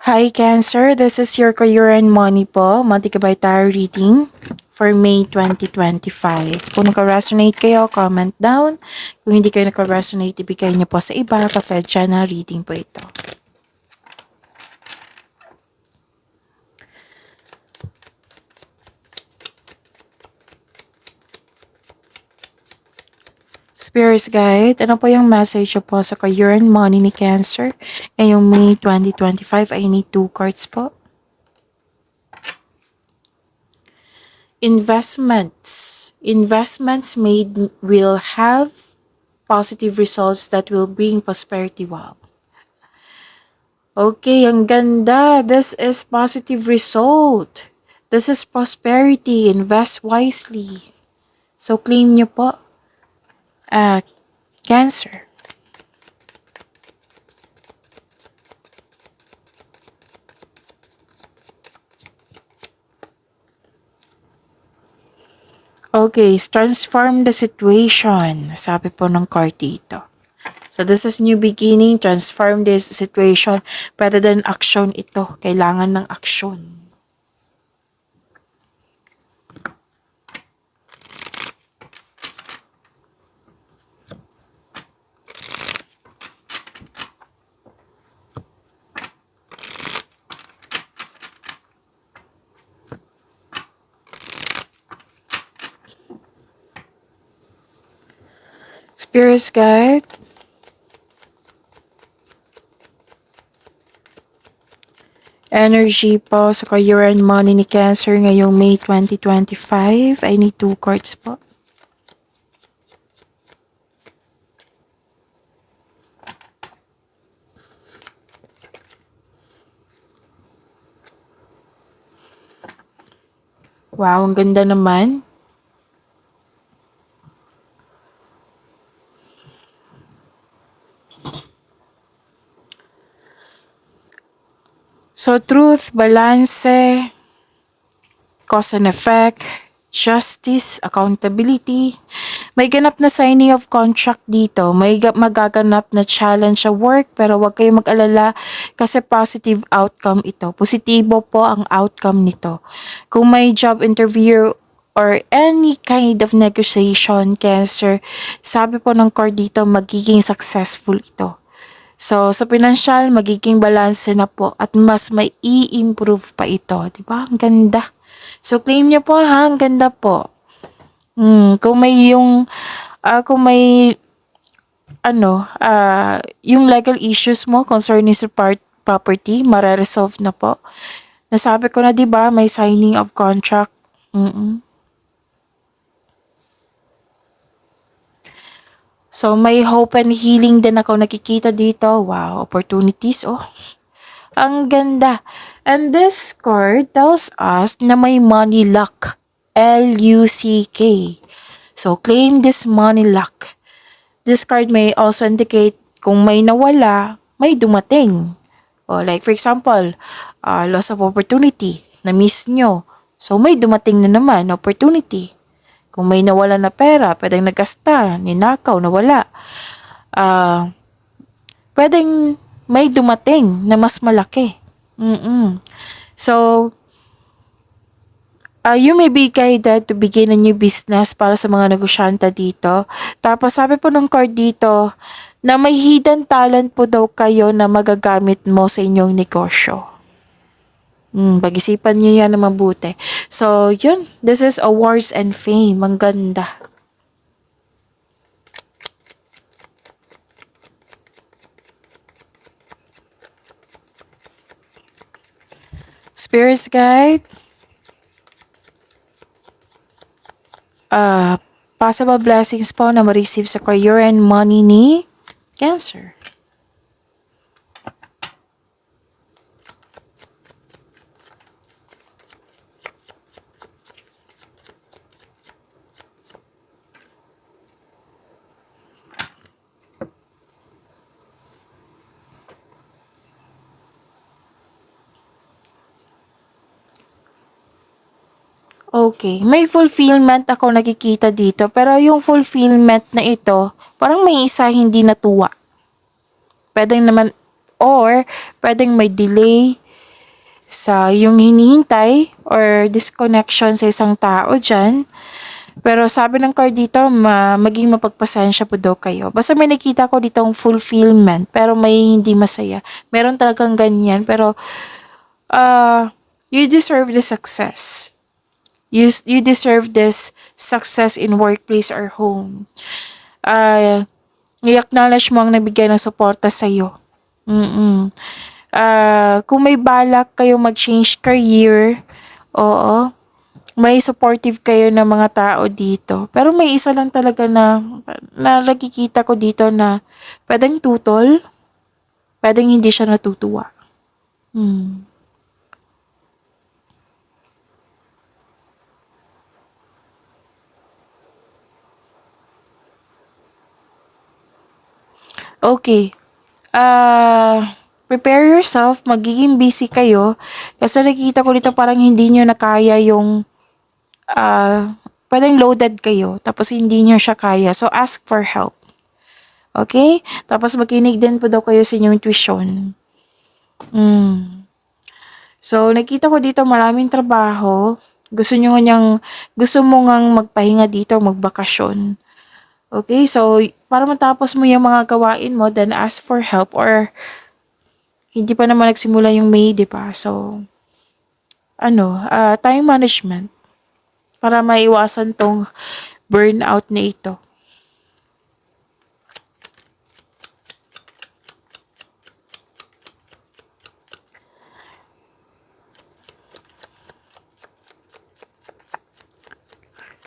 Hi Cancer, this is your career and money po, Monty Kabay Tarot reading for May 2025. Kung naka-resonate kayo, comment down. Kung hindi kayo naka-resonate, ibigay niyo po sa iba kasi channel reading po ito. Spirits Guide, ano po yung message po sa career and money ni Cancer? Ngayong May 2025, I need 2 cards po. Investments made will have positive results that will bring prosperity. Wow. Okay, ang ganda. This is positive result. This is prosperity. Invest wisely. So, claim nyo po. Cancer. Okay, transform the situation. Sabi po ng card dito. So, this is new beginning. Transform this situation. Pwede din action ito. Kailangan ng action. Spirits Guide. Energy po sa career and money ni Cancer ngayong May 2025. I need 2 cards po. Wow, ang ganda naman. So, truth, balance, cause and effect, justice, accountability. May ganap na signing of contract dito. May magaganap na challenge sa work pero huwag kayong mag-alala kasi positive outcome ito. Positibo po ang outcome nito. Kung may job interview or any kind of negotiation, Cancer, sabi po ng card dito, magiging successful ito. So, sa financial, magiging balance na po at mas may i-improve pa ito. Diba? Ang ganda. So, claim niyo po ha. Ang ganda po. Kung may yung legal issues mo concerning sa property, mare-resolve na po. Nasabi ko na, diba, may signing of contract. So, may hope and healing din ako nakikita dito. Wow, opportunities. Oh, ang ganda. And this card tells us na may money luck. L-U-C-K. So, claim this money luck. This card may also indicate kung may nawala, may dumating. O like for example, loss of opportunity, na-miss nyo. So, may dumating na naman, opportunity. Kung may nawala na pera, pwedeng nagkasta, ninakaw, nawala. Pwedeng may dumating na mas malaki. So, you may be guided to begin a new business para sa mga negosyante dito. Tapos sabi po ng card dito na may hidden talent po daw kayo na magagamit mo sa inyong negosyo. Pag-isipan nyo yan na mabuti. So, yun. This is awards and fame. Ang ganda. Spirits Guide. Possible blessings po na ma-receive sa career and money ni Cancer. Okay, may fulfillment ako nakikita dito pero yung fulfillment na ito, parang may isa hindi natuwa. Pwedeng naman or pwedeng may delay sa yung hinihintay or disconnection sa isang tao dyan. Pero sabi ng card dito, maging mapagpasensya po daw kayo. Basta may nakita ko ditong fulfillment, pero may hindi masaya. Meron talagang ganyan, pero you deserve the success. You deserve this success in workplace or home. I-acknowledge mo ang nagbigay ng suporta sa'yo. Kung may balak kayo mag-change career, oo, may supportive kayo ng mga tao dito. Pero may isa lang talaga na nakikita ko dito na pwedeng tutol, pwedeng hindi siya natutuwa. Okay. Prepare yourself, magiging busy kayo. Kasi nakikita ko dito parang hindi nyo na kaya yung, pwedeng loaded kayo, tapos hindi nyo siya kaya. So, ask for help. Okay? Tapos makinig din po daw kayo sa inyong intuition. So, nakita ko dito maraming trabaho. Gusto mo ngang magpahinga dito, magbakasyon. Okay? So, para matapos mo yung mga gawain mo, then ask for help or hindi pa naman nagsimula yung May, di ba? So, time management para maiwasan tong burnout na ito.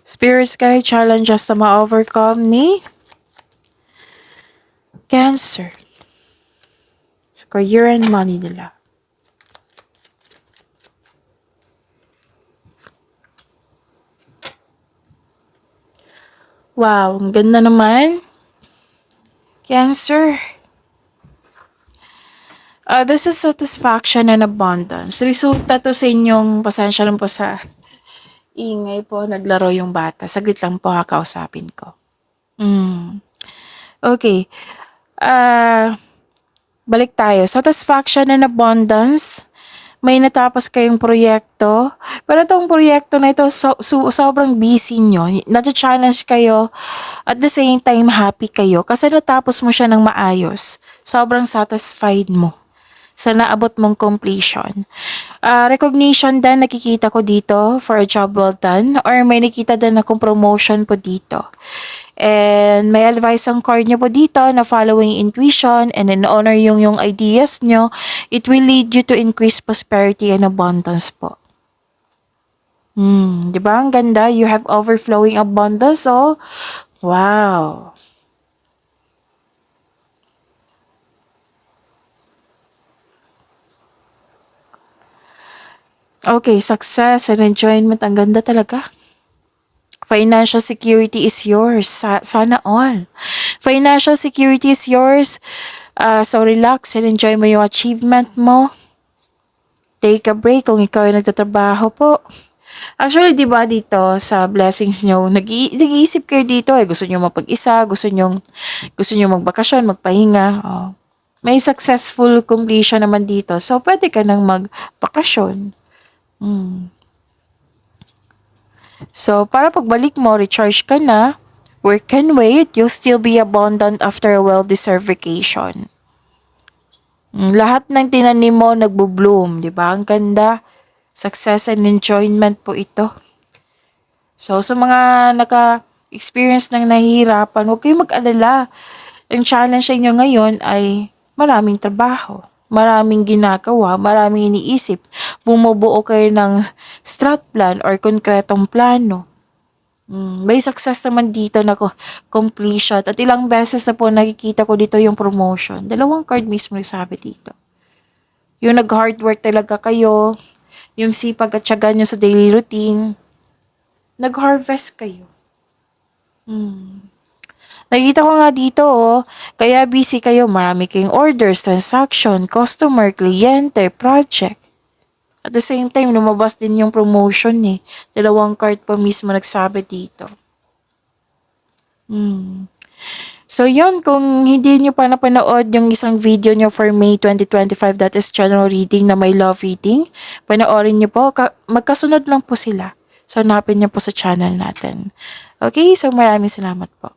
Spirit Sky challenges na ma-overcome ni Cancer. Sa career and money nila. Wow, ang ganda naman. Cancer. This is satisfaction and abundance. Resulta to sa inyong, pasensya lang po sa ingay po, naglaro yung bata. Saglit lang po kakausapin ko. Okay. Balik tayo. Satisfaction and abundance. May natapos kayong proyekto. Pero itong proyekto na ito, sobrang busy nyo. Nata-challenge kayo. At the same time, happy kayo. Kasi natapos mo siya ng maayos. Sobrang satisfied mo sa naabot mong completion. Recognition din nakikita ko dito for a job well done or may nakita din akong promotion po dito. And may advice ang card nyo po dito na following intuition and in honor yung ideas nyo, it will lead you to increase prosperity and abundance po. Di ba? Ang ganda. You have overflowing abundance. Oh, wow. Okay, success and enjoyment. Ang ganda talaga. Financial security is yours. Sana all. Financial security is yours. So relax and enjoy mo yung achievement mo. Take a break kung ikaw ay nagtatrabaho po. Actually, di ba dito sa blessings nyo, nag-iisip kayo dito gusto nyo mapag-isa, gusto nyo magbakasyon, magpahinga. Oh. May successful completion naman dito. So, pwede ka nang magbakasyon. So, para pagbalik mo, recharge ka na, work can wait, you'll still be abundant after a well-deserved vacation. Lahat ng tinanim mo nagbo-bloom, di ba? Ang ganda. Success and enjoyment po ito. So, sa mga naka-experience ng nahihirapan, huwag kayong mag-alala. Ang challenge sa inyo ngayon ay maraming trabaho, maraming ginagawa, maraming iniisip. Bumubuo kayo ng strat plan or konkretong plano. May success naman dito na completion. At ilang beses na po nakikita ko dito yung promotion. 2 card mismo nagsabi dito. Yung nag-hard work talaga kayo, yung sipag at tiyaga nyo sa daily routine, nag-harvest kayo. Nakikita ko nga dito, kaya busy kayo, marami kayong orders, transaction, customer, kliyente, project. At the same time, lumabas din yung promotion 2 card pa mismo nagsabi dito. So yun, kung hindi nyo pa napanood yung isang video nyo for May 2025, that is general reading na may love reading, panoorin nyo po. Magkasunod lang po sila. So hanapin nyo po sa channel natin. Okay, so maraming salamat po.